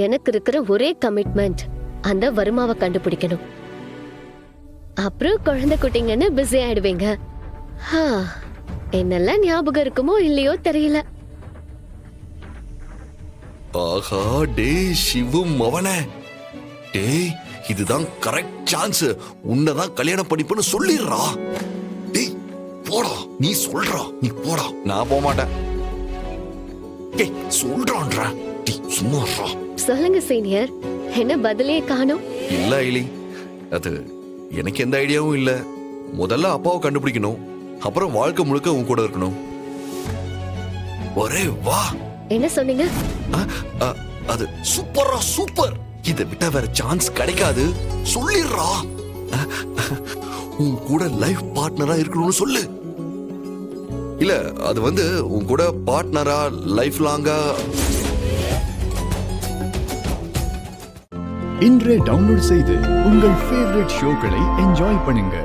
எனக்கு இருக்கிற ஒரே கமிட்மெண்ட் அந்த வருமாவை கண்டுபிடிக்கணும். அப்புறம் குழந்தை குட்டிங்கன்னு பிஸி ஆயிடுவீங்க. என்னெல்லாம் ஞாபகம் இருக்குமோ இல்லையோ தெரியல. ஆஹா, டேய் சிவு மவனே, டேய் இதுதான் கரெக்ட் சான்ஸ். உன்னதான் கல்யாணம் பண்ணிப்பன்னு சொல்லிடுறா. டேய் போடா, நீ சொல்றா, நீ போடா. நான் போக மாட்டேன். டேய் சொல்றான்றா, டேய் சும்மா இருடா. சொல்லுங்க சீனியர், என்ன பதிலே காணோம்? இல்ல ஐலி, அது எனக்கு எந்த ஐடியாவும் இல்ல. முதல்ல அப்பாவை கண்டுபிடிக்கணும், அப்புறம் வாழ்க்கை முழுக்க உன் கூட இருக்கணும். ஒரே வா. என்ன சொன்னீங்க? அது சூப்பரா, சூப்பர். இதை விட்டா வேற சான்ஸ் கிடைக்காது. சொல்லிடுறா. உன் கூட லைஃப் பார்ட்னரா இருக்கணும்னு சொல்லு. இல்ல அது வந்து உன் கூட பார்ட்னரா லைஃப் லாங்கா. இன்றே டவுன்லோட் செய்து உங்கள் ஃபேவரட் ஷோக்களை என்ஜாய் பண்ணுங்க.